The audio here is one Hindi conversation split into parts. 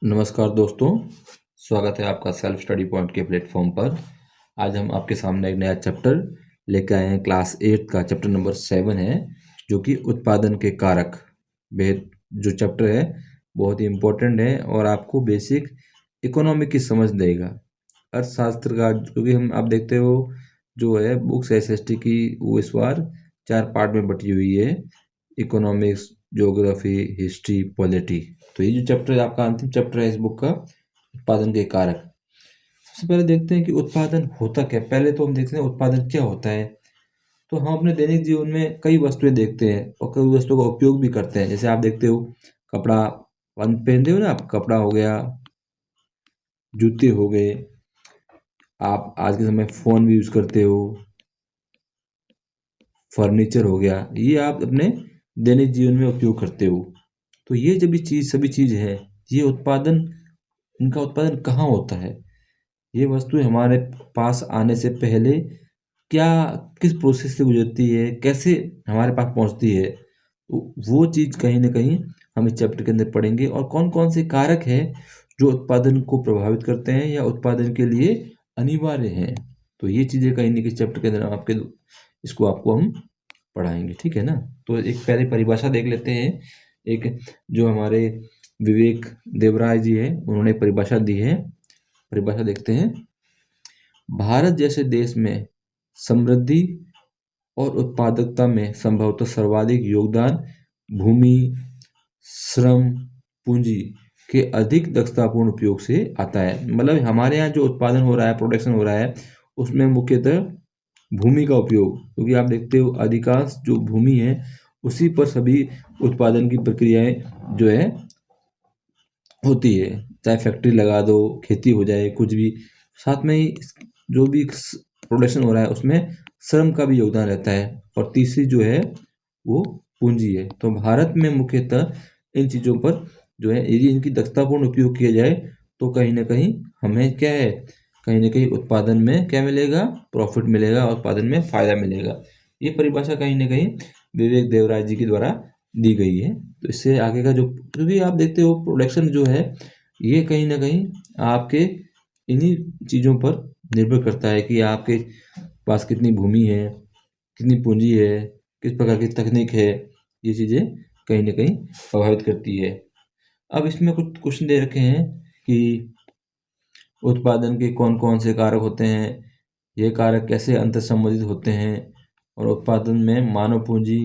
नमस्कार दोस्तों, स्वागत है आपका सेल्फ स्टडी पॉइंट के प्लेटफॉर्म पर। आज हम आपके सामने एक नया चैप्टर लेकर आए हैं। क्लास 8 का चैप्टर नंबर 7 है, जो कि उत्पादन के कारक। बेहद जो चैप्टर है बहुत ही इम्पोर्टेंट है और आपको बेसिक इकोनॉमिक की समझ देगा। अर्थशास्त्र का, क्योंकि हम आप देखते हो जो है बुक्स एसएसटी की, वो इस बार 4 पार्ट में बटी हुई है: इकोनॉमिक्स, ज्योग्राफी, हिस्ट्री, पॉलिटी। तो ये जो चैप्टर है आपका अंतिम चैप्टर है इस बुक का, उत्पादन के कारक। सबसे पहले देखते हैं कि उत्पादन होता क्या है। पहले तो हम देखते हैं उत्पादन क्या होता है। तो हम अपने दैनिक जीवन में कई वस्तुएं देखते हैं और कई वस्तुओं का उपयोग भी करते हैं। जैसे आप देखते हो कपड़ा पहनते हो ना आप, कपड़ा हो गया, जूते हो गए, आप आज के समय फ़ोन भी यूज़ करते हो, फर्नीचर हो गया, ये आप अपने दैनिक जीवन में उपयोग करते हो। तो ये जब भी चीज़ सभी चीज़ है, ये उत्पादन, इनका उत्पादन कहाँ होता है? ये वस्तुएं हमारे पास आने से पहले क्या, किस प्रोसेस से गुजरती है, कैसे हमारे पास पहुंचती है, वो चीज़ कहीं ना कहीं हम इस चैप्टर के अंदर पढ़ेंगे। और कौन कौन से कारक हैं जो उत्पादन को प्रभावित करते हैं या उत्पादन के लिए अनिवार्य हैं। तो ये चीज़ें कहीं ना कहीं चैप्टर के अंदर इसको आपको हम पढ़ाएंगे, ठीक है ना। तो एक पहले परिभाषा देख लेते हैं। एक जो हमारे विवेक देवराय जी हैं, उन्होंने परिभाषा दी है। परिभाषा देखते हैं। भारत जैसे देश में समृद्धि और उत्पादकता में संभवतः सर्वाधिक योगदान भूमि, श्रम, पूंजी के अधिक दक्षतापूर्ण उपयोग से आता है। मतलब हमारे यहाँ जो उत्पादन हो रहा है, प्रोडक्शन हो रहा है, उसमें मुख्यतः भूमि का उपयोग, क्योंकि आप देखते हो अधिकांश जो भूमि है उसी पर सभी उत्पादन की प्रक्रियाएं जो है होती है। चाहे फैक्ट्री लगा दो, खेती हो जाए, कुछ भी, साथ में ही जो भी प्रोडक्शन हो रहा है उसमें श्रम का भी योगदान रहता है। और तीसरी जो है वो पूंजी है। तो भारत में मुख्यतः इन चीज़ों पर जो है, यदि इनकी दक्षतापूर्ण उपयोग किया जाए तो कहीं ना कहीं हमें क्या है, कहीं ना कहीं उत्पादन में क्या मिलेगा, प्रॉफिट मिलेगा और उत्पादन में फायदा मिलेगा। ये परिभाषा कहीं ना कहीं विवेक देवराय जी के द्वारा दी गई है। तो इससे आगे का जो, क्योंकि आप देखते हो प्रोडक्शन जो है ये कहीं ना कहीं आपके इन्हीं चीज़ों पर निर्भर करता है कि आपके पास कितनी भूमि है, कितनी पूंजी है, किस प्रकार की तकनीक है। ये चीज़ें कहीं ना कहीं प्रभावित करती है। अब इसमें कुछ क्वेश्चन दे रखे हैं कि उत्पादन के कौन कौन से कारक होते हैं, ये कारक कैसे अंतर संबंधित होते हैं, और उत्पादन में मानव पूंजी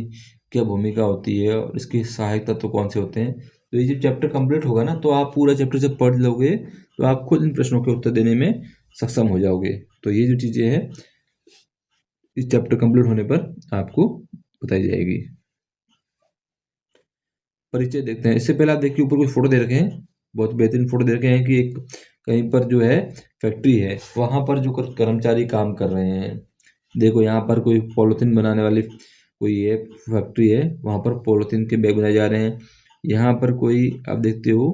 क्या भूमिका होती है, और इसके सहायक तत्व कौन से होते हैं। तो ये जब चैप्टर कंप्लीट होगा ना, तो आप पूरा चैप्टर जब पढ़ लोगे तो आप खुद इन प्रश्नों के उत्तर देने में सक्षम हो जाओगे। तो ये जो चीज़ें हैं इस चैप्टर कंप्लीट होने पर आपको बताई जाएगी। परिचय देखते हैं। इससे पहले आप देखिए ऊपर कुछ फोटो दे रखे हैं, बहुत बेहतरीन फोटो दे रखे हैं कि एक कहीं पर जो है फैक्ट्री है, वहाँ पर जो कर्मचारी काम कर रहे हैं। देखो यहाँ पर कोई पॉलिथीन बनाने वाली कोई ये फैक्ट्री है, वहाँ पर पॉलिथीन के बैग बनाए जा रहे हैं। यहाँ पर कोई आप देखते हो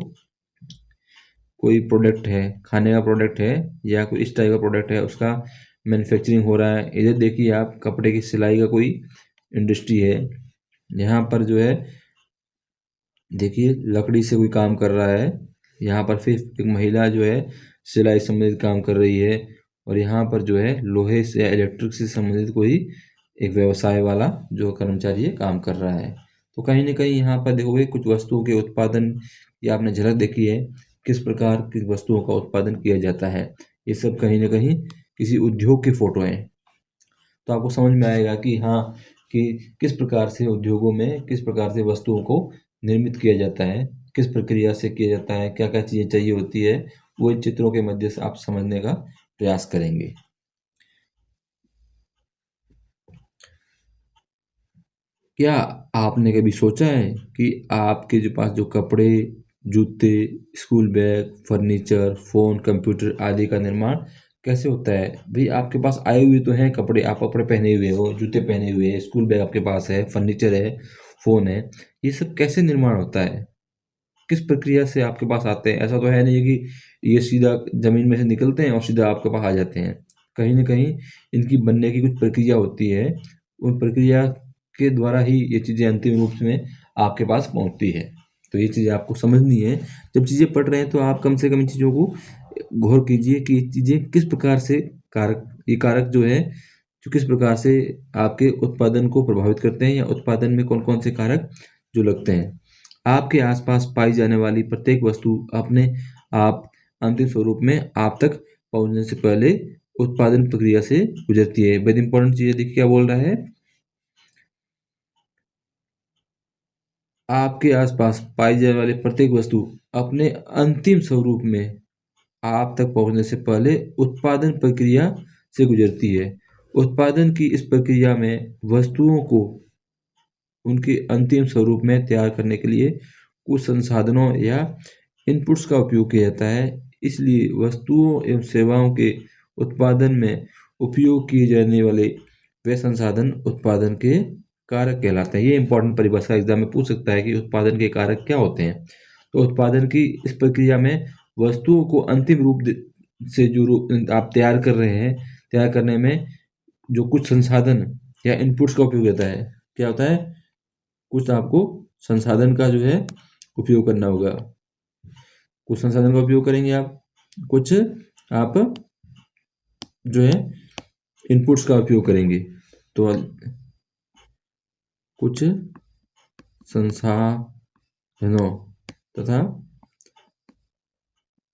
कोई प्रोडक्ट है, खाने का प्रोडक्ट है या कोई इस टाइप का प्रोडक्ट है, उसका मैन्युफैक्चरिंग हो रहा है। इधर देखिए आप कपड़े की सिलाई का कोई इंडस्ट्री है। यहाँ पर जो है देखिए लकड़ी से कोई काम कर रहा है। यहाँ पर फिर एक महिला जो है सिलाई संबंधित काम कर रही है। और यहाँ पर जो है लोहे से या इलेक्ट्रिक से संबंधित कोई एक व्यवसाय वाला जो कर्मचारी है काम कर रहा है। तो कहीं ना कहीं यहाँ पर देखोगे कुछ वस्तुओं के उत्पादन की आपने झलक देखी है, किस प्रकार की वस्तुओं का उत्पादन किया जाता है। ये सब कहीं ना कहीं किसी उद्योग की फोटो हैं। तो आपको समझ में आएगा कि हाँ, कि किस प्रकार से उद्योगों में किस प्रकार से वस्तुओं को निर्मित किया जाता है, किस प्रक्रिया से किया जाता है, क्या क्या चीज़ें चाहिए होती है, वो इन चित्रों के मध्य से आप समझने का प्रयास करेंगे। क्या आपने कभी सोचा है कि आपके जो पास जो कपड़े, जूते, school bag, furniture, phone, computer आदि का निर्माण कैसे होता है? भाई आपके पास आए हुए तो हैं कपड़े, आप कपड़े पहने हुए हो, जूते पहने हुए हैं, स्कूल बैग आपके पास है, फर्नीचर है, फ़ोन है। ये सब कैसे निर्माण होता है? किस प्रक्रिया से आपके पास आते हैं? ऐसा तो है नहीं कि ये सीधा ज़मीन में से निकलते हैं और सीधा आपके पास आ जाते हैं। कहीं न कहीं इनकी बनने की कुछ प्रक्रिया होती है। उन प्रक्रिया के द्वारा ही ये चीज़ें अंतिम रूप में आपके पास पहुँचती है। तो ये चीज़ें आपको समझनी है। जब चीज़ें पढ़ रहे हैं तो आप कम से कम इन चीज़ों को गौर कीजिए कि ये चीज़ें किस प्रकार से ये कारक जो है जो किस प्रकार से आपके उत्पादन को प्रभावित करते हैं या उत्पादन में कौन कौन से कारक जो लगते हैं। आपके आसपास पाई जाने वाली प्रत्येक वस्तु अपने आप अंतिम स्वरूप में आप तक पहुंचने से पहले उत्पादन प्रक्रिया से गुजरती है। बहुत इंपॉर्टेंट चीज़ देखिए क्या बोल रहा है। आपके आसपास पाई जाने वाली प्रत्येक वस्तु अपने अंतिम स्वरूप में आप तक पहुंचने से पहले उत्पादन प्रक्रिया से गुजरती है। उत्पादन की इस प्रक्रिया में वस्तुओं को उनके अंतिम स्वरूप में तैयार करने के लिए कुछ संसाधनों या इनपुट्स का उपयोग किया जाता है। इसलिए वस्तुओं एवं सेवाओं के उत्पादन में उपयोग किए जाने वाले वे संसाधन उत्पादन के कारक कहलाते हैं। ये इंपॉर्टेंट परिभाषा एग्जाम में पूछ सकता है कि उत्पादन के कारक क्या होते हैं। तो उत्पादन की इस प्रक्रिया में वस्तुओं को अंतिम रूप से जो आप तैयार कर रहे हैं, तैयार करने में जो कुछ संसाधन या इनपुट्स का उपयोग होता है, क्या होता है, कुछ आपको संसाधन का जो है उपयोग करना होगा। कुछ संसाधन का उपयोग करेंगे आप, कुछ आप जो है इनपुट्स का उपयोग करेंगे। तो कुछ संसाधनों तथा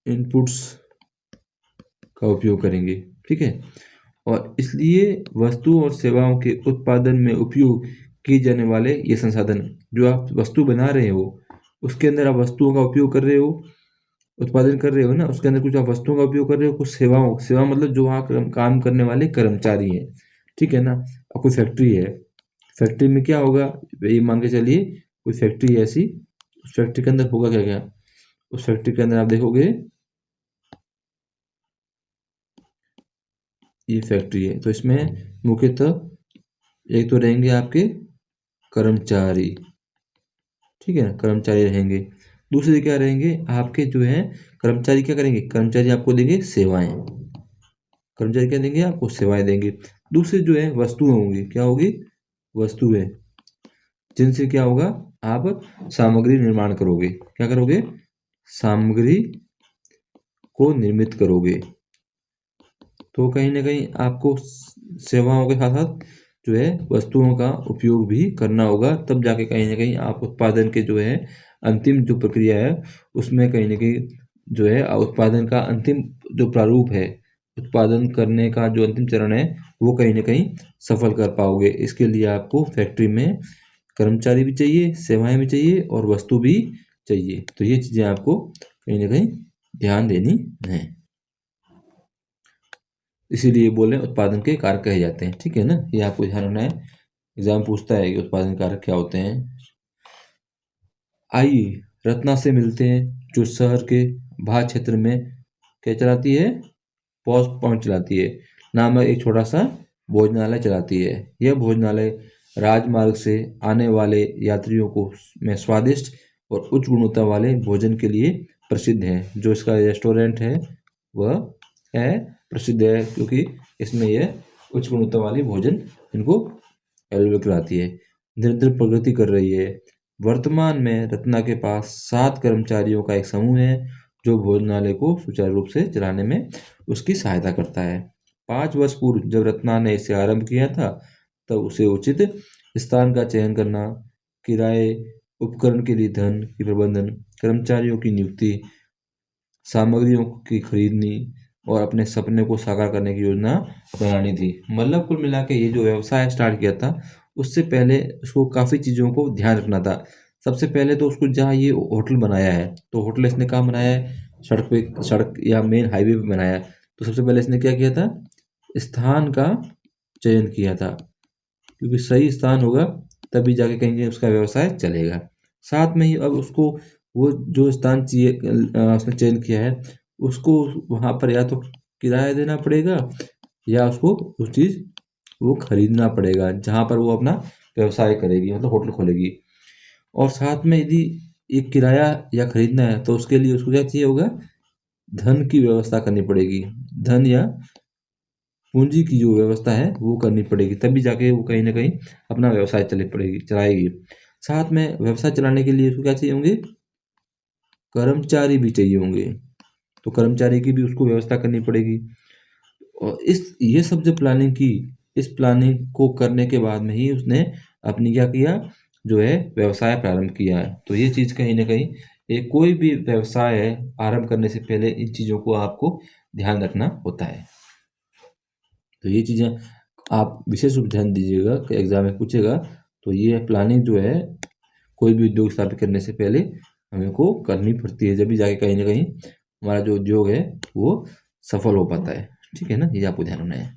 इनपुट्स का उपयोग करेंगे, ठीक है। और इसलिए वस्तु और सेवाओं के उत्पादन में उपयोग किए जाने वाले ये संसाधन, जो आप वस्तु बना रहे हो उसके अंदर आप वस्तुओं का उपयोग कर रहे हो, उत्पादन कर रहे हो ना, उसके अंदर कुछ आप वस्तुओं का उपयोग कर रहे हो, कुछ सेवा मतलब जो वहाँ काम करने वाले कर्मचारी हैं, ठीक है ना। और कोई फैक्ट्री है, फैक्ट्री में क्या होगा, ये मान के चलिए कोई फैक्ट्री है ऐसी, उस फैक्ट्री के अंदर होगा क्या क्या, उस फैक्ट्री के अंदर आप देखोगे ये फैक्ट्री है, तो इसमें मुख्यतः एक तो रहेंगे आपके कर्मचारी, ठीक है ना, कर्मचारी रहेंगे। दूसरे क्या रहेंगे आपके जो है कर्मचारी, क्या करेंगे, कर्मचारी आपको देंगे सेवाएं, कर्मचारी क्या देंगे आपको, सेवाएं देंगे। दूसरे जो है वस्तुएं होंगी, क्या होगी, वस्तुएं, जिनसे क्या होगा, आप सामग्री निर्माण करोगे, क्या करोगे, सामग्री को निर्मित करोगे। तो कहीं ना कहीं आपको सेवाओं के साथ साथ जो है वस्तुओं का उपयोग भी करना होगा, तब जाके कहीं ना कहीं आप उत्पादन के जो है अंतिम जो प्रक्रिया है उसमें कहीं ना कहीं जो है उत्पादन का अंतिम जो प्रारूप है, उत्पादन करने का जो अंतिम चरण है वो कहीं ना कहीं सफल कर पाओगे। इसके लिए आपको फैक्ट्री में कर्मचारी भी चाहिए, सेवाएं भी चाहिए और वस्तु भी चाहिए। तो ये चीज़ें आपको कहीं ना कहीं ध्यान देनी है, इसीलिए बोले उत्पादन के कारक कहे जाते हैं, ठीक है ना। ये आपको ध्यान रखना है, एग्जाम पूछता है कि उत्पादन कारक क्या होते हैं। आइए रत्ना से मिलते हैं, जो शहर के बाहर क्षेत्र में क्या चलाती है, पॉज पॉइंट चलाती है नामक एक छोटा सा भोजनालय चलाती है। यह भोजनालय राजमार्ग से आने वाले यात्रियों को में स्वादिष्ट और उच्च गुणवत्ता वाले भोजन के लिए प्रसिद्ध है। जो इसका रेस्टोरेंट है वह है प्रसिद्ध है, क्योंकि इसमें यह उच्च गुणवत्ता वाली भोजन इनको अवेलेबल कराती है। निरंतर प्रगति कर रही है। वर्तमान में रत्ना के पास 7 कर्मचारियों का एक समूह है जो भोजनालय को सुचारू रूप से चलाने में उसकी सहायता करता है। 5 वर्ष पूर्व जब रत्ना ने इसे आरंभ किया था तब उसे उचित स्थान का चयन करना, किराए, उपकरण के लिए धन की प्रबंधन, कर्मचारियों की नियुक्ति, सामग्रियों की खरीदनी और अपने सपने को साकार करने की योजना बनानी थी। मतलब कुल मिला के ये जो व्यवसाय स्टार्ट किया था उससे पहले उसको काफ़ी चीज़ों को ध्यान रखना था। सबसे पहले तो उसको जहाँ ये होटल बनाया है, तो होटल इसने कहाँ बनाया है, सड़क या मेन हाईवे पे बनाया है। तो सबसे पहले इसने क्या किया था, स्थान का चयन किया था, क्योंकि सही स्थान होगा तभी जाके कहीं उसका व्यवसाय चलेगा। साथ में ही अब उसको वो जो स्थान चाहिए उसने चयन किया है उसको वहाँ पर या तो किराया देना पड़ेगा या उसको उस चीज़ वो खरीदना पड़ेगा जहाँ पर वो अपना व्यवसाय करेगी, मतलब होटल खोलेगी। और साथ में यदि एक किराया या खरीदना है तो उसके लिए उसको क्या चाहिए होगा, धन की व्यवस्था करनी पड़ेगी, धन या पूंजी की जो व्यवस्था है वो करनी पड़ेगी, तभी जाके वो कहीं ना कहीं अपना व्यवसाय चलाएगी। साथ में व्यवसाय चलाने के लिए उसको क्या चाहिए होंगे, कर्मचारी भी चाहिए होंगे, तो कर्मचारी की भी उसको व्यवस्था करनी पड़ेगी। और ये सब जो प्लानिंग की, इस प्लानिंग को करने के बाद में ही उसने अपनी क्या किया, जो है व्यवसाय प्रारंभ किया है। तो ये चीज़ कहीं ना कहीं, एक कोई भी व्यवसाय है आरंभ करने से पहले इन चीज़ों को आपको ध्यान रखना होता है। तो ये चीज़ें आप विशेष रूप ध्यान दीजिएगा कि एग्जाम में पूछेगा। तो ये प्लानिंग जो है कोई भी उद्योग स्थापित करने से पहले हमें को करनी पड़ती है, जब भी जाके कहीं ना कहीं हमारा जो उद्योग है वो सफल हो पाता है। ठीक है ना, ये आपको ध्यान रखना है।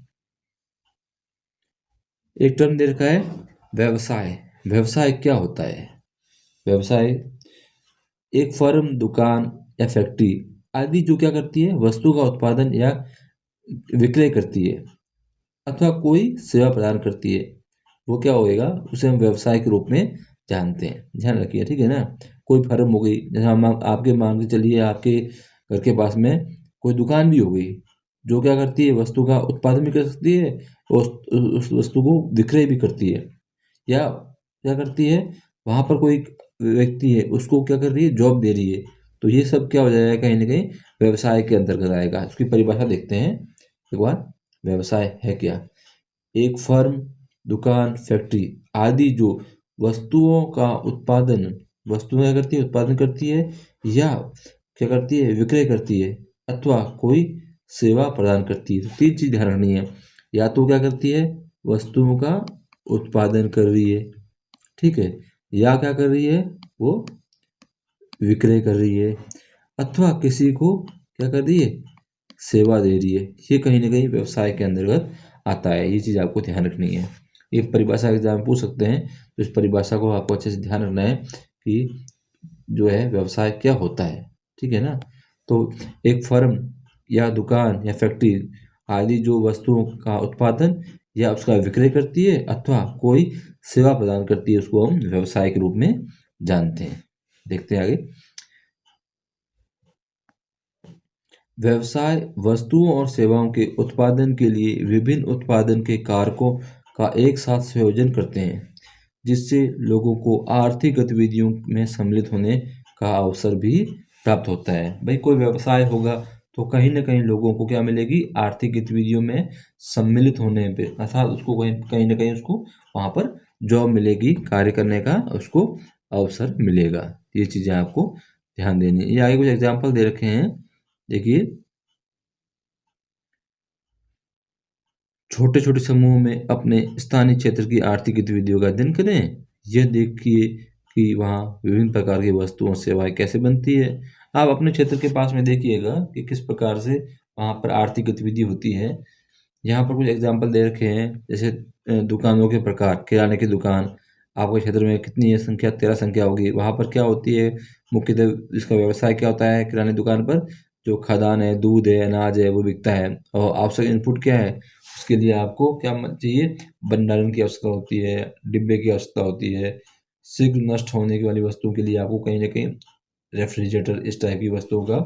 एक टर्म दे रखा है व्यवसाय। व्यवसाय क्या होता है? व्यवसाय एक फर्म, दुकान या फैक्ट्री आदि जो क्या करती है, वस्तु का उत्पादन या विक्रय करती है अथवा कोई सेवा प्रदान करती है, वो क्या होएगा, उसे हम व्यवसाय के रूप में जानते हैं। ध्यान रखिए, ठीक है ना। कोई फर्म हो गई, जैसे हम आपके मान के चलिए आपके घर के पास में कोई दुकान भी हो गई, जो क्या करती है, वस्तु का उत्पादन भी कर सकती है और उस वस्तु को विक्रय भी करती है। या क्या करती है, वहाँ पर कोई व्यक्ति है उसको क्या कर रही है, जॉब दे रही है। तो ये सब क्या हो जाएगा, कहीं ना कहीं व्यवसाय के अंतर्गत आएगा। उसकी परिभाषा देखते हैं एक बार। व्यवसाय है क्या? एक फर्म, दुकान, फैक्ट्री आदि जो वस्तुओं का उत्पादन, वस्तुएं क्या करती है, उत्पादन करती है या क्या करती है, विक्रय करती है अथवा कोई सेवा प्रदान करती है। तो तीन चीज ध्यान रखनी है। या तो क्या करती है, वस्तुओं का उत्पादन कर रही है, ठीक है, या क्या कर रही है, वो विक्रय कर रही है अथवा किसी को क्या कर रही है, सेवा दे रही है। ये कहीं ना कहीं व्यवसाय के अंतर्गत आता है। ये चीज़ आपको ध्यान रखनी है। ये परिभाषा एग्जाम में पूछ सकते हैं, तो इस परिभाषा को आपको अच्छे से ध्यान रखना है कि जो है व्यवसाय क्या होता है। ठीक है ना। तो एक फर्म या दुकान या फैक्ट्री आदि जो वस्तुओं का उत्पादन या उसका विक्रय करती है अथवा कोई सेवा प्रदान करती है, उसको हम व्यवसाय के रूप में जानते हैं। देखते हैं आगे। व्यवसाय वस्तुओं और सेवाओं के उत्पादन के लिए विभिन्न उत्पादन के कारकों का एक साथ संयोजन करते हैं, जिससे लोगों को आर्थिक गतिविधियों में सम्मिलित होने का अवसर भी प्राप्त होता है। भाई कोई व्यवसाय होगा तो कहीं ना कहीं लोगों को क्या मिलेगी, आर्थिक गतिविधियों में सम्मिलित होने पे, अर्थात उसको कहीं ना कहीं उसको वहाँ पर जॉब मिलेगी, कार्य करने का उसको अवसर मिलेगा। ये चीज़ें आपको ध्यान देनी है। ये आगे कुछ एग्जाम्पल दे रखे हैं, देखिए। छोटे छोटे समूह में अपने स्थानीय क्षेत्र की आर्थिक गतिविधियों का अध्ययन करें। यह देखिए कि वहाँ विभिन्न प्रकार की वस्तुओं सेवाएं कैसे बनती है। आप अपने क्षेत्र के पास में देखिएगा कि किस प्रकार से वहाँ पर आर्थिक गतिविधि होती है। यहाँ पर कुछ एग्जाम्पल दे रखे हैं, जैसे दुकानों के प्रकार। किराने की दुकान आपके क्षेत्र में कितनी है संख्या, 13 संख्या होगी। वहाँ पर क्या होती है, मुख्यतः इसका व्यवसाय क्या होता है, किराने दुकान पर जो खाद्यान्न है, दूध है, अनाज है, वो बिकता है। और आवश्यक इनपुट क्या है, उसके लिए आपको क्या चाहिए, भंडारण की आवश्यकता होती है, डिब्बे की आवश्यकता होती है। शीघ्र नष्ट होने की वाली वस्तुओं के लिए आपको कहीं ना कहीं रेफ्रिजरेटर, इस टाइप की वस्तुओं का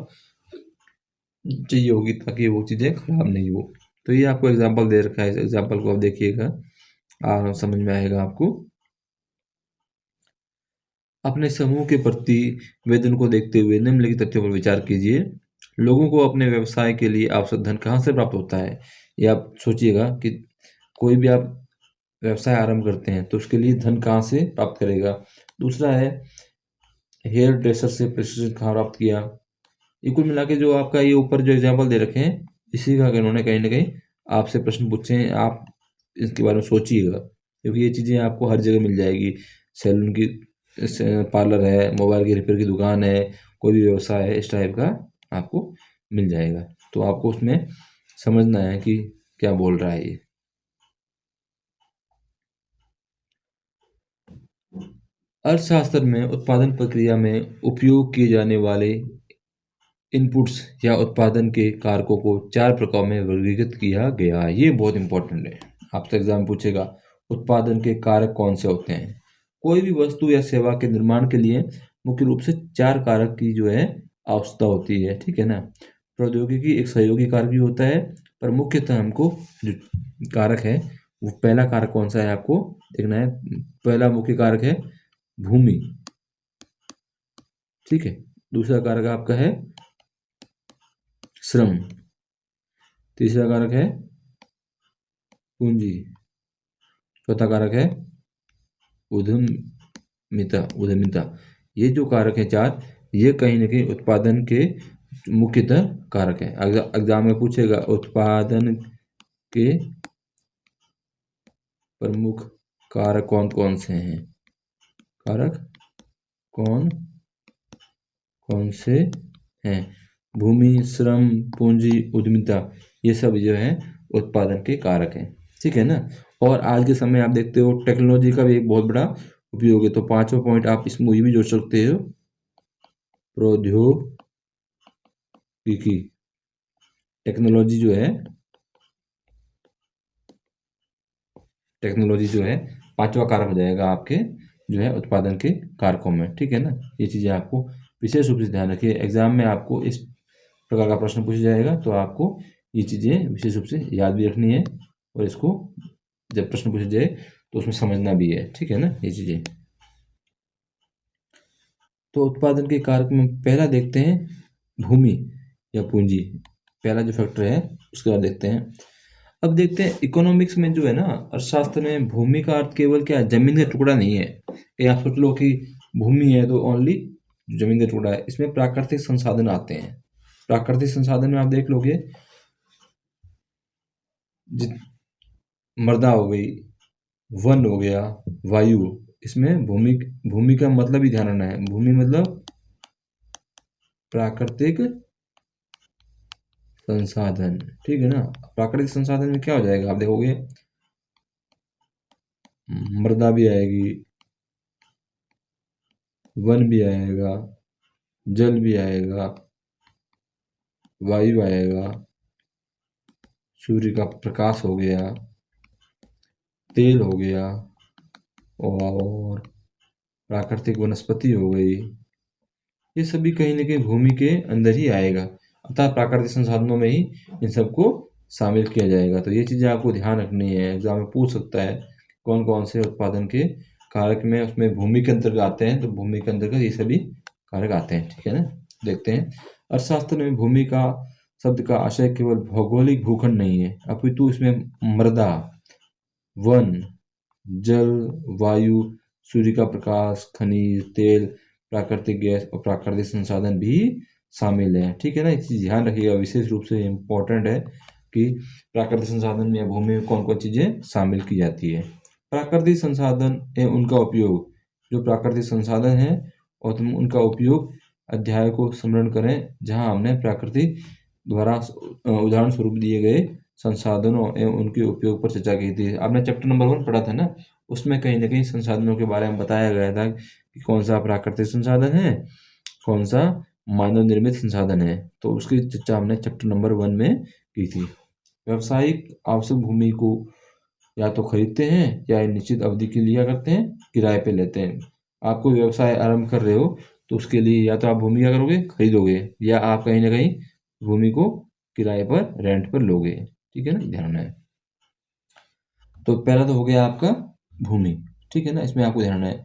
चाहिए होगी, ताकि वो चीज़ें खराब नहीं हो। तो ये आपको एग्जाम्पल दे रखा है, इस एग्जाम्पल को आप देखिएगा, समझ में आएगा आपको। अपने समूह के प्रति वेतन को देखते हुए निम्नलिखित तथ्यों पर विचार कीजिए। लोगों को अपने व्यवसाय के लिए आवश्यक धन कहाँ से प्राप्त होता है, ये आप सोचिएगा कि कोई भी आप व्यवसाय आरंभ करते हैं तो उसके लिए धन कहाँ से प्राप्त करेगा। दूसरा है हेयर ड्रेसर से प्रशिक्षण कहाँ प्राप्त किया। ये कुल मिला के जो आपका ये ऊपर जो एग्जाम्पल दे रखे हैं, इसी का इन्होंने कहीं ना कहीं आपसे प्रश्न पूछे हैं। आप इसके बारे में सोचिएगा, क्योंकि ये चीज़ें आपको हर जगह मिल जाएगी। सैलून की, पार्लर है, मोबाइल की रिपेयर की दुकान है, कोई भी व्यवसाय है, इस टाइप का आपको मिल जाएगा। तो आपको उसमें समझना है कि क्या बोल रहा है ये। अर्थशास्त्र में उत्पादन प्रक्रिया में उपयोग किए जाने वाले इनपुट्स या उत्पादन के कारकों को 4 प्रकार में वर्गीकृत किया गया है। ये बहुत इंपॉर्टेंट है, आपसे एग्जाम पूछेगा उत्पादन के कारक कौन से होते हैं। कोई भी वस्तु या सेवा के निर्माण के लिए मुख्य रूप से 4 कारक की जो है आवश्यकता होती है। ठीक है ना। प्रौद्योगिकी एक सहयोगी कारक भी होता है, पर मुख्यतः हमको जो कारक है, वो पहला कारक कौन सा है आपको देखना है। पहला मुख्य कारक है भूमि। ठीक है, दूसरा कारक आपका है श्रम, तीसरा कारक है पूंजी, चौथा कारक है उद्यमिता। ये जो कारक है चार, ये कहीं ना कहीं उत्पादन के मुख्यतः कारक है। एग्जाम में पूछेगा उत्पादन के प्रमुख कारक कौन कौन से हैं, कारक कौन कौन से हैं? भूमि, श्रम, पूंजी, उद्यमिता, ये सब जो है उत्पादन के कारक हैं। ठीक है ना। और आज के समय आप देखते हो टेक्नोलॉजी का भी एक बहुत बड़ा उपयोग है। तो पांचवा पॉइंट आप इसमें ये भी जोड़ सकते हो, प्रौद्योगिकी। टेक्नोलॉजी जो है पांचवा कारक हो जाएगा आपके जो है उत्पादन के कारकों में। ठीक है ना। ये चीज़ें आपको विशेष रूप से ध्यान रखिए, एग्जाम में आपको इस प्रकार का प्रश्न पूछा जाएगा तो आपको ये चीज़ें विशेष रूप से याद भी रखनी है और इसको जब प्रश्न पूछा जाए तो उसमें समझना भी है। ठीक है ना। ये चीज़ें तो उत्पादन के कारक में पहला देखते हैं भूमि या पूंजी, पहला जो फैक्टर है उसके बाद देखते हैं। अब देखते हैं इकोनॉमिक्स में जो है ना, अर्थशास्त्र में भूमि का अर्थ केवल क्या जमीन का टुकड़ा नहीं है। कहीं आप सोच लो कि भूमि है तो ओनली जमीन का टुकड़ा है। इसमें प्राकृतिक संसाधन आते हैं। प्राकृतिक संसाधन में आप देख लोगे मृदा हो गई, वन हो गया, वायु, इसमें भूमि का मतलब ही ध्यान रखना है। भूमि मतलब प्राकृतिक संसाधन। ठीक है ना। प्राकृतिक संसाधन में क्या हो जाएगा आप देखोगे, मृदा भी आएगी, वन भी आएगा, जल भी आएगा, वायु आएगा, सूर्य का प्रकाश हो गया, तेल हो गया और प्राकृतिक वनस्पति हो गई। ये सभी कहीं ना कहीं भूमि के अंदर ही आएगा, अर्थात प्राकृतिक संसाधनों में ही इन सबको शामिल किया जाएगा। तो ये चीज़ें आपको ध्यान रखनी है, एग्जाम में पूछ सकता है कौन कौन से उत्पादन के कारक में उसमें भूमि के अंतर्गत आते हैं। तो भूमि के अंतर्गत ये सभी कारक आते हैं। ठीक है ना। देखते हैं अर्थशास्त्र में भूमि का शब्द का आशय केवल भौगोलिक भूखंड नहीं है, अपितु इसमें मृदा, वन, जल, वायु, सूर्य का प्रकाश, खनिज, तेल, प्राकृतिक गैस और प्राकृतिक संसाधन भी शामिल हैं। ठीक है ना। इस चीज़ ध्यान रखिएगा, विशेष रूप से इम्पोर्टेंट है कि प्राकृतिक संसाधन में या भूमि में कौन कौन चीज़ें शामिल की जाती है। प्राकृतिक संसाधन एवं उनका उपयोग, जो प्राकृतिक संसाधन है और तुम उनका उपयोग अध्याय को स्मरण करें, जहां हमने प्रकृति द्वारा उदाहरण स्वरूप दिए गए संसाधनों एवं उनके उपयोग पर चर्चा की थी। आपने चैप्टर नंबर 1 पढ़ा था ना, उसमें कहीं ना कहीं संसाधनों के बारे में बताया गया था कि कौन सा प्राकृतिक संसाधन है, कौन सा मानव निर्मित संसाधन है। तो उसकी चर्चा हमने चैप्टर नंबर 1 में की थी। व्यावसायिक आवश्यक भूमि को या तो खरीदते हैं या निश्चित अवधि के लिए करते हैं, किराए पे लेते हैं। आपको व्यवसाय आरंभ कर रहे हो तो उसके लिए या तो आप भूमि क्या करोगे, खरीदोगे, या आप कहीं ना कहीं भूमि को किराए पर, रेंट पर लोगे। ठीक है ना, ध्यान है। तो पहला तो हो गया आपका भूमि। ठीक है ना, इसमें आपको ध्यान है।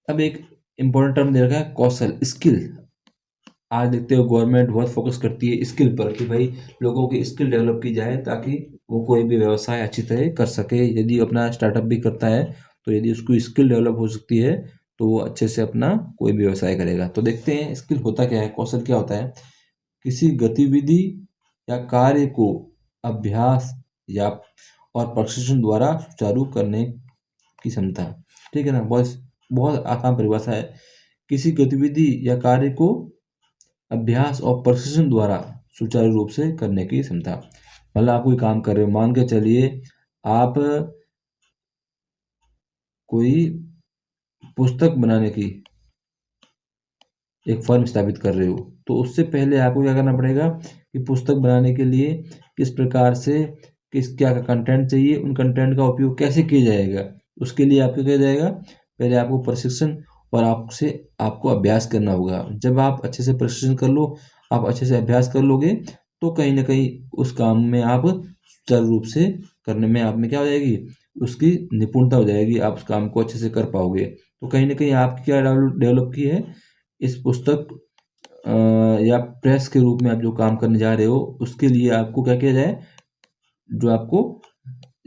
अब एक इंपॉर्टेंट टर्म दे रखा है कौशल, स्किल। आज देखते हो गवर्नमेंट बहुत फोकस करती है स्किल पर कि भाई लोगों की स्किल डेवलप की जाए ताकि वो कोई भी व्यवसाय अच्छी तरह कर सके। यदि अपना स्टार्टअप भी करता है तो यदि उसको स्किल डेवलप हो सकती है तो वो अच्छे से अपना कोई भी व्यवसाय करेगा। तो देखते हैं स्किल होता क्या है, कौशल क्या होता है। किसी गतिविधि या कार्य को अभ्यास या और प्रशिक्षण द्वारा सुचारू करने की क्षमता। ठीक है ना, बहुत बहुत आसान परिभाषा है। किसी गतिविधि या कार्य को अभ्यास और प्रशिक्षण द्वारा सुचारू रूप से करने की क्षमता। मतलब आप कोई काम कर रहे हो, मान के चलिए आप कोई पुस्तक बनाने की एक फर्म स्थापित कर रहे हो, तो उससे पहले आपको क्या करना पड़ेगा कि पुस्तक बनाने के लिए किस प्रकार से क्या कंटेंट चाहिए, उन कंटेंट का उपयोग कैसे किया जाएगा, उसके लिए आपको क्या जाएगा, पहले आपको प्रशिक्षण और आपको अभ्यास करना होगा। जब आप अच्छे से प्रशिक्षण कर लो, आप अच्छे से अभ्यास कर लोगे तो कहीं ना कहीं उस काम में आप सुचारू रूप से करने में आप में क्या हो जाएगी, उसकी निपुणता हो जाएगी, आप उस काम को अच्छे से कर पाओगे। तो कहीं ना कहीं आपकी क्या डेवलप की है, इस पुस्तक या प्रेस के रूप में आप जो काम करने जा रहे हो, उसके लिए आपको क्या किया जाए, जो आपको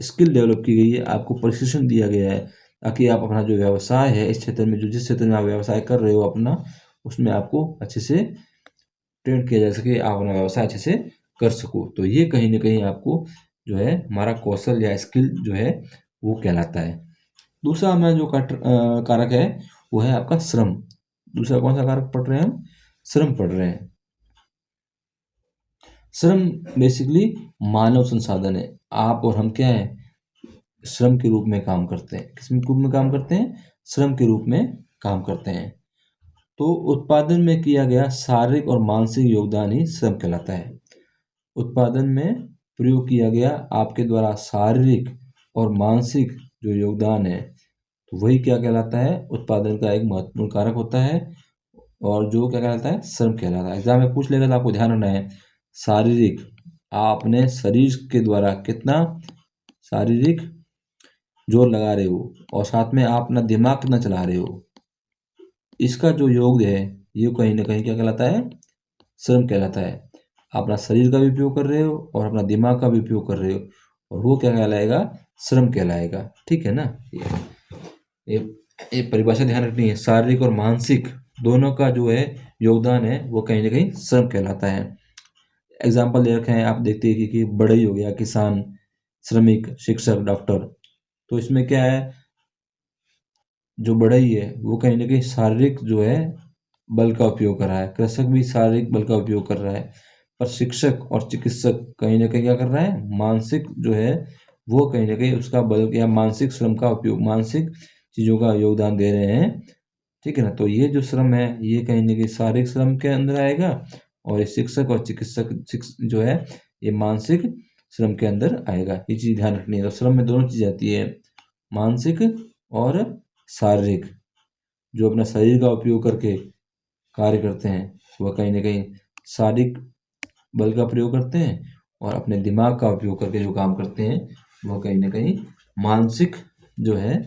स्किल डेवलप की गई है, आपको प्रशिक्षण दिया गया है, ताकि आप अपना जो व्यवसाय है इस क्षेत्र में, जो जिस क्षेत्र में आप व्यवसाय कर रहे हो अपना, उसमें आपको अच्छे से ट्रेन किया जा सके, आप अपना व्यवसाय अच्छे से कर सको। तो ये कहीं ना कहीं आपको जो है हमारा कौशल या स्किल जो है वो कहलाता है। दूसरा हमारा जो कारक है वो है आपका श्रम। दूसरा कौन सा कारक पढ़ रहे हैं हम? श्रम पढ़ रहे हैं। श्रम बेसिकली मानव संसाधन है। आप और हम क्या है, श्रम के रूप में काम करते हैं। किस रूप में काम करते हैं? श्रम के रूप में काम करते हैं। तो उत्पादन में किया गया शारीरिक और मानसिक योगदान ही श्रम कहलाता है। उत्पादन में प्रयोग किया गया आपके द्वारा शारीरिक और मानसिक जो योगदान है, तो वही क्या कहलाता है? उत्पादन का एक महत्वपूर्ण कारक होता है, और जो क्या कहलाता है? श्रम कहलाता है। एग्जाम में पूछ लेगा तो आपको ध्यान रखना है, शारीरिक, आप अपने शरीर के द्वारा कितना शारीरिक जोर लगा रहे हो, और साथ में आप अपना दिमाग कितना चला रहे हो, इसका जो योग है ये कहीं ना कहीं क्या कहलाता है? श्रम कहलाता है। आप अपना शरीर का भी उपयोग कर रहे हो और अपना दिमाग का भी उपयोग कर रहे हो, और वो क्या कहलाएगा? श्रम कहलाएगा। ठीक है ना? ये ये परिभाषा ध्यान रखनी है। शारीरिक और मानसिक दोनों का जो है योगदान है वो कहीं ना कहीं श्रम कहलाता है। एग्जाम्पल दे रखे हैं, आप देखते हैं कि बढ़ई हो गया, किसान, श्रमिक, शिक्षक, डॉक्टर। तो इसमें क्या है, जो बढ़ई है वो कहीं ना कहीं शारीरिक जो है बल का उपयोग कर रहा है, कृषक भी शारीरिक बल का उपयोग कर रहा है, पर शिक्षक और चिकित्सक कहीं ना कहीं क्या कर रहा है? मानसिक जो है वो कहीं ना कहीं उसका बल या मानसिक श्रम का उपयोग, मानसिक चीज़ों का योगदान दे रहे हैं। ठीक है ना? तो ये जो श्रम है ये कहीं ना कहीं शारीरिक श्रम के अंदर आएगा, और ये शिक्षक और चिकित्सक जो है ये मानसिक श्रम के अंदर आएगा। ये चीज़ ध्यान रखनी है। तो श्रम में दोनों चीज़ आती है, मानसिक और शारीरिक। जो अपना शरीर का उपयोग करके कार्य करते हैं वह कहीं ना कहीं शारीरिक बल का प्रयोग करते हैं, और अपने दिमाग का उपयोग करके जो काम करते हैं वह कहीं ना कहीं मानसिक जो है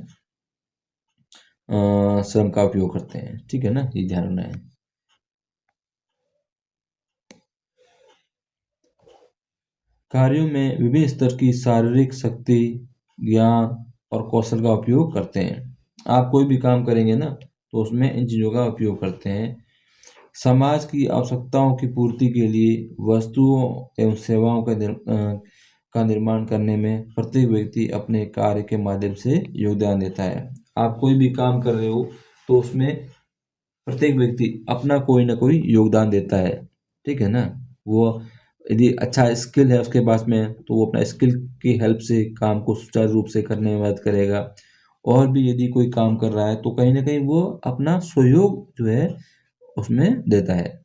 श्रम का उपयोग करते हैं। ठीक है ना? ये ध्यान रखना है। कार्यों में विभिन्न स्तर की शारीरिक शक्ति, ज्ञान और कौशल का उपयोग करते हैं। आप कोई भी काम करेंगे ना तो उसमें इन चीज़ों का उपयोग करते हैं। समाज की आवश्यकताओं की पूर्ति के लिए वस्तुओं एवं सेवाओं का निर्माण करने में प्रत्येक व्यक्ति अपने कार्य के माध्यम से योगदान देता है। आप कोई भी काम कर रहे हो तो उसमें प्रत्येक व्यक्ति अपना कोई ना कोई योगदान देता है। ठीक है ना? वो यदि अच्छा स्किल है उसके पास में तो वो अपना स्किल की हेल्प से काम को सुचारू रूप से करने में मदद करेगा। और भी यदि कोई काम कर रहा है तो कहीं ना कहीं वो अपना सहयोग जो है उसमें देता है।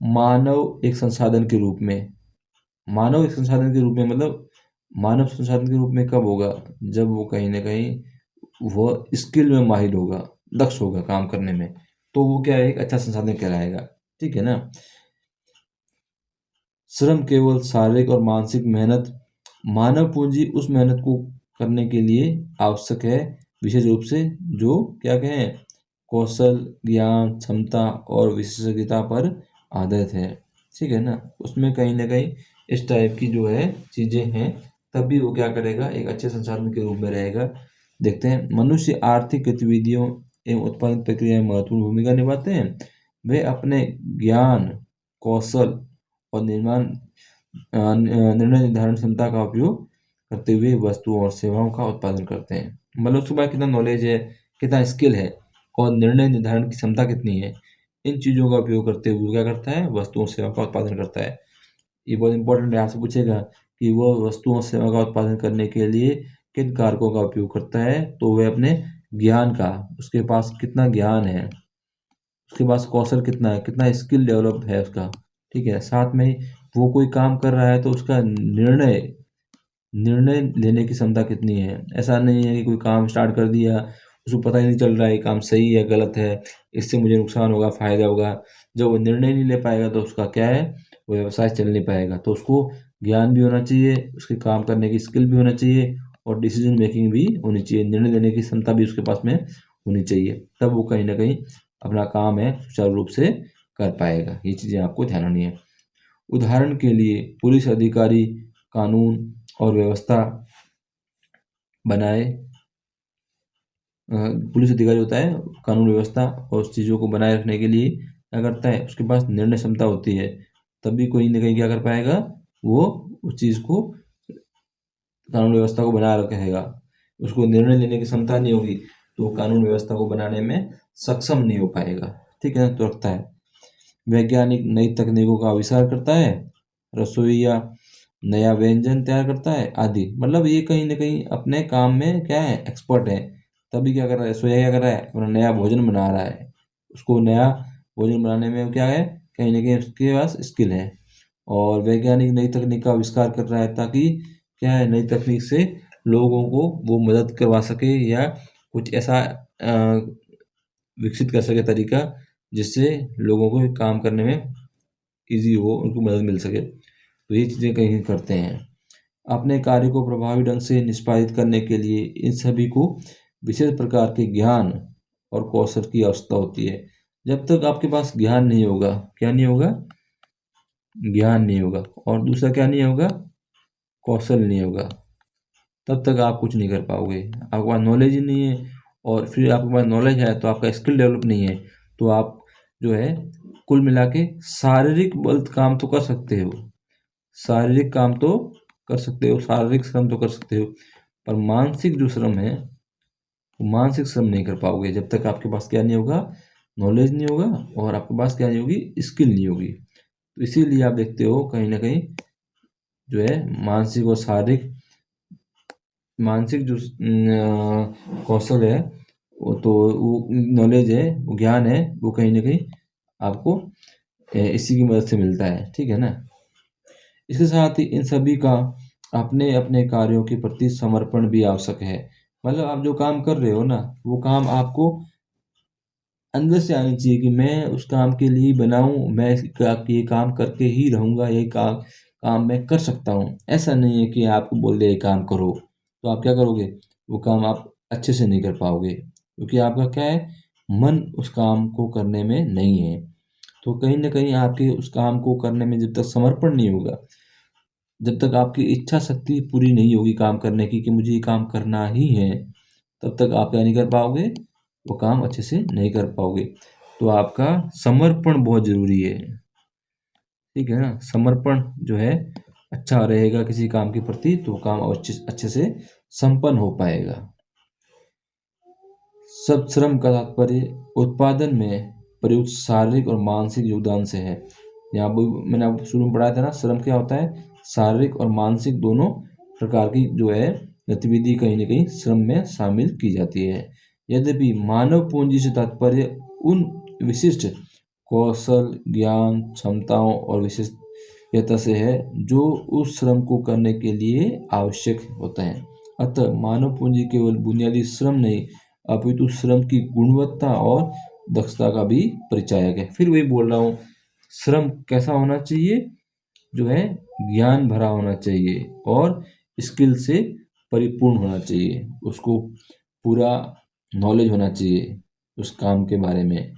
मानव एक संसाधन के रूप में, मानव एक संसाधन के रूप में मतलब मानव संसाधन के रूप में कब होगा? जब वो कहीं ना कहीं वो स्किल में माहिर होगा, दक्ष होगा काम करने में, तो वो क्या है? एक अच्छा संसाधन कहलाएगा। ठीक है ना? श्रम केवल शारीरिक और मानसिक मेहनत, मानव पूंजी उस मेहनत को करने के लिए आवश्यक है, विशेष रूप से जो क्या कहें कौशल, ज्ञान, क्षमता और विशेषज्ञता पर आधारित है। ठीक है ना? उसमें कहीं ना कहीं इस टाइप की जो है चीज़ें हैं, तभी वो क्या करेगा? एक अच्छे संसाधन के रूप में रहेगा। देखते हैं, मनुष्य आर्थिक गतिविधियों एवं उत्पादन प्रक्रिया में महत्वपूर्ण भूमिका निभाते हैं। वे अपने ज्ञान, कौशल और निर्णय निर्धारण क्षमता का उपयोग करते हुए वस्तुओं और सेवाओं का उत्पादन करते हैं। मतलब उसके पास कितना नॉलेज है, कितना स्किल है, और निर्णय निर्धारण की क्षमता कितनी है, इन चीज़ों का उपयोग करते हुए क्या करता है? वस्तुओं सेवाओं का उत्पादन करता है। ये बहुत इंपॉर्टेंट है, आपसे पूछेगा कि वो वस्तुओं सेवा का उत्पादन करने के लिए किन कारकों का उपयोग करता है? तो वह अपने ज्ञान का, उसके पास कितना ज्ञान है, उसके पास कौशल कितना है, कितना स्किल डेवलप है उसका। ठीक है? साथ में वो कोई काम कर रहा है तो उसका निर्णय निर्णय लेने की क्षमता कितनी है। ऐसा नहीं है कि कोई काम स्टार्ट कर दिया, उसको पता ही नहीं चल रहा है ये काम सही है गलत है, इससे मुझे नुकसान होगा फ़ायदा होगा। जब वो निर्णय नहीं ले पाएगा तो उसका क्या है? वो व्यवसाय चल नहीं पाएगा। तो उसको ज्ञान भी होना चाहिए, उसके काम करने की स्किल भी होना चाहिए, और डिसीजन मेकिंग भी होनी चाहिए, निर्णय लेने की क्षमता भी उसके पास में होनी चाहिए, तब वो कहीं ना कहीं अपना काम है सुचारू रूप से कर पाएगा। ये चीज़ें आपको ध्यान रखनी है। उदाहरण के लिए पुलिस अधिकारी कानून और व्यवस्था बनाए, पुलिस अधिकारी होता है कानून व्यवस्था और उस चीज़ों को बनाए रखने के लिए क्या करता है, उसके पास निर्णय क्षमता होती है, तभी कोई ना कहीं क्या कर पाएगा, वो उस चीज़ को कानून व्यवस्था को बनाए रखेगा। उसको निर्णय लेने की क्षमता नहीं होगी तो वो कानून व्यवस्था को बनाने में सक्षम नहीं हो पाएगा। ठीक है, तो रखता है। वैज्ञानिक नई तकनीकों का आविष्कार करता है, रसोईया नया व्यंजन तैयार करता है आदि। मतलब ये कहीं ना कहीं अपने काम में क्या है, एक्सपर्ट है, तभी क्या कर रहा है, रसोईया क्या कर रहा है, अपना नया भोजन बना रहा है। उसको नया भोजन बनाने में क्या है, कहीं ना कहीं उसके पास स्किल है। और वैज्ञानिक नई तकनीक का आविष्कार कर रहा है ताकि क्या है, नई तकनीक से लोगों को वो मदद करवा सके या कुछ ऐसा विकसित कर सके तरीका जिससे लोगों को काम करने में इजी हो, उनको मदद मिल सके। तो ये चीज़ें कहीं करते हैं। अपने कार्य को प्रभावी ढंग से निष्पादित करने के लिए इन सभी को विशेष प्रकार के ज्ञान और कौशल की आवश्यकता होती है। जब तक आपके पास ज्ञान नहीं होगा, क्या नहीं होगा, ज्ञान नहीं होगा, और दूसरा क्या नहीं होगा, कौशल नहीं होगा, तब तक आप कुछ नहीं कर पाओगे। आपके पास नॉलेज ही नहीं है, और फिर आपके पास नॉलेज है तो आपका स्किल डेवलप नहीं है, तो आप जो है कुल मिला के शारीरिक बल काम तो कर सकते हो, शारीरिक काम तो कर सकते हो, शारीरिक श्रम तो कर सकते हो, पर मानसिक जो श्रम है वो मानसिक श्रम नहीं कर पाओगे जब तक आपके पास क्या नहीं होगा, नॉलेज नहीं होगा, और आपके पास क्या नहीं होगी, स्किल नहीं होगी। तो इसीलिए आप देखते हो कहीं ना कहीं जो है मानसिक और शारीरिक, मानसिक जो कौशल है वो तो वो नॉलेज है, वो ज्ञान है, वो कहीं ना कहीं आपको इसी की मदद से मिलता है। ठीक है ना। इसके साथ ही इन सभी का अपने अपने कार्यों के प्रति समर्पण भी आवश्यक है। मतलब आप जो काम कर रहे हो ना, वो काम आपको अंदर से आनी चाहिए कि मैं उस काम के लिए बनाऊं, मैं ये काम करके ही रहूंगा, ये काम काम मैं कर सकता हूँ। ऐसा नहीं है कि आपको बोल दे ये काम करो तो आप क्या करोगे, वो काम आप अच्छे से नहीं कर पाओगे, क्योंकि आपका क्या है, मन उस काम को करने में नहीं है। तो कहीं ना कहीं आपके उस काम को करने में जब तक समर्पण नहीं होगा, जब तक आपकी इच्छा शक्ति पूरी नहीं होगी काम करने की कि मुझे ये काम करना ही है, तब तक आप क्या नहीं कर पाओगे, वो काम अच्छे से नहीं कर पाओगे। तो आपका समर्पण बहुत ज़रूरी है। ठीक है ना, समर्पण जो है अच्छा रहेगा किसी काम के प्रति, तो काम अच्छे अच्छे से संपन्न हो पाएगा। सब श्रम का तात्पर्य उत्पादन में प्रयुक्त शारीरिक और मानसिक योगदान से है। यहाँ मैंने आपको शुरू में पढ़ाया था ना, श्रम क्या होता है, शारीरिक और मानसिक दोनों प्रकार की जो है गतिविधि कहीं ना कहीं श्रम में शामिल की जाती है। यद्यपि मानव पूंजी से तात्पर्य उन विशिष्ट कौशल, ज्ञान, क्षमताओं और विशेषता से है जो उस श्रम को करने के लिए आवश्यक होता है। अतः मानव पूंजी केवल बुनियादी श्रम नहीं अपितु श्रम की गुणवत्ता और दक्षता का भी परिचायक है। फिर वही बोल रहा हूँ, श्रम कैसा होना चाहिए, जो है ज्ञान भरा होना चाहिए और स्किल से परिपूर्ण होना चाहिए, उसको पूरा नॉलेज होना चाहिए उस काम के बारे में,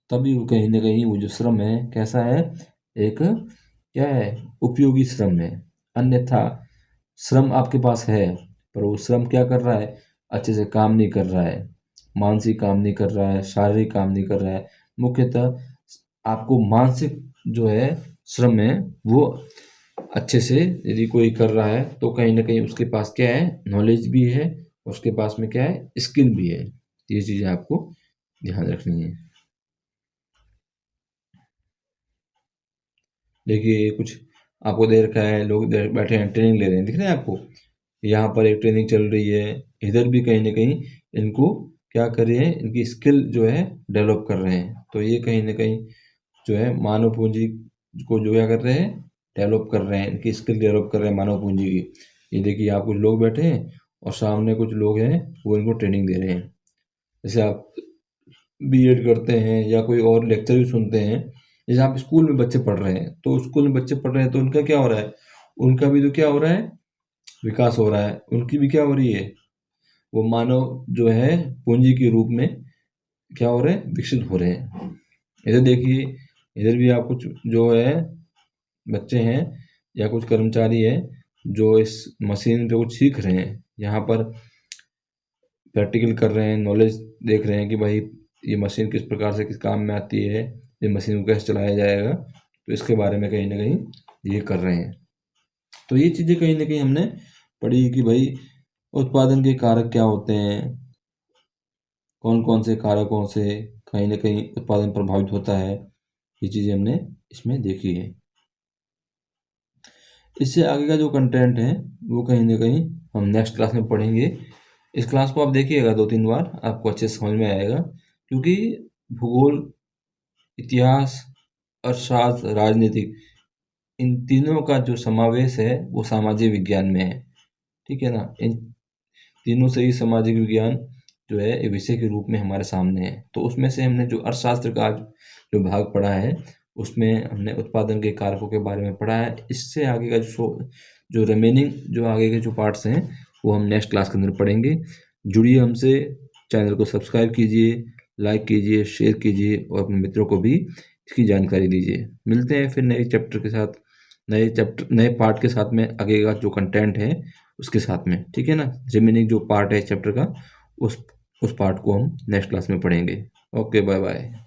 तभी वो कहीं ना कहीं वो जो श्रम है कैसा है, एक क्या है, उपयोगी श्रम है। अन्यथा श्रम आपके पास है पर वो श्रम क्या कर रहा है, अच्छे से काम नहीं कर रहा है, मानसिक काम नहीं कर रहा है, शारीरिक काम नहीं कर रहा है। मुख्यतः आपको मानसिक जो है श्रम है वो अच्छे से यदि कोई कर रहा है तो कहीं ना कहीं उसके पास क्या है, नॉलेज भी है, और उसके पास में क्या है, स्किल भी है। ये चीज़ें आपको ध्यान रखनी है। देखिए कुछ आपको दे रखा है, लोग बैठे हैं ट्रेनिंग ले रहे हैं, दिख रहे हैं आपको, यहाँ पर एक ट्रेनिंग चल रही है, इधर भी कहीं ना कहीं इनको क्या कर रहे हैं, इनकी स्किल जो है डेवलप कर रहे हैं। तो ये कहीं ना कहीं जो है मानव पूंजी को जो क्या कर रहे हैं, डेवलप कर रहे हैं, इनकी स्किल डेवलप कर रहे हैं मानव पूंजी की। ये देखिए आप कुछ लोग बैठे हैं और सामने कुछ लोग हैं वो इनको ट्रेनिंग दे रहे हैं। जैसे आप बीएड करते हैं या कोई और लेक्चर भी सुनते हैं, जैसे आप स्कूल में बच्चे पढ़ रहे हैं, तो स्कूल में बच्चे पढ़ रहे हैं तो उनका क्या हो रहा है, उनका भी तो क्या हो रहा है, विकास हो रहा है, उनकी भी क्या हो रही है, वो मानव जो है पूंजी के रूप में क्या हो रहे हैं, विकसित हो रहे हैं। इधर देखिए, इधर भी आप कुछ जो है बच्चे हैं या कुछ कर्मचारी हैं जो इस मशीन पे कुछ सीख रहे हैं, यहाँ पर प्रैक्टिकल कर रहे हैं, नॉलेज देख रहे हैं कि भाई ये मशीन किस प्रकार से किस काम में आती है, ये मशीन को कैसे चलाया जाएगा, तो इसके बारे में कहीं ना कहीं ये कर रहे हैं। तो ये चीज़ें कहीं ना कहीं हमने पढ़ी कि भाई उत्पादन के कारक क्या होते हैं, कौन कौन से कारकों से कहीं ना कहीं उत्पादन प्रभावित होता है, ये चीज़ें हमने इसमें देखी है। इससे आगे का जो कंटेंट है वो कहीं ना कहीं हम नेक्स्ट क्लास में पढ़ेंगे। इस क्लास को आप देखिएगा 2-3 बार, आपको अच्छे से समझ में आएगा, क्योंकि भूगोल, इतिहास, अर्थशास्त्र, राजनीतिक, इन तीनों का जो समावेश है वो सामाजिक विज्ञान में है। ठीक है ना, इन तीनों से ही सामाजिक विज्ञान जो है एक विषय के रूप में हमारे सामने है। तो उसमें से हमने जो अर्थशास्त्र का जो भाग पढ़ा है उसमें हमने उत्पादन के कारकों के बारे में पढ़ा है। इससे आगे का जो रिमेनिंग जो आगे के जो पार्ट्स हैं वो हम नेक्स्ट क्लास के अंदर पढ़ेंगे। जुड़िए हमसे, चैनल को सब्सक्राइब कीजिए, लाइक कीजिए, शेयर कीजिए और अपने मित्रों को भी इसकी जानकारी दीजिए। मिलते हैं फिर नए चैप्टर के साथ, नए पार्ट के साथ में, आगे का जो कंटेंट है उसके साथ में। ठीक है ना, रिमेनिंग जो पार्ट है चैप्टर का उस पार्ट को हम नेक्स्ट क्लास में पढ़ेंगे। Okay, bye bye.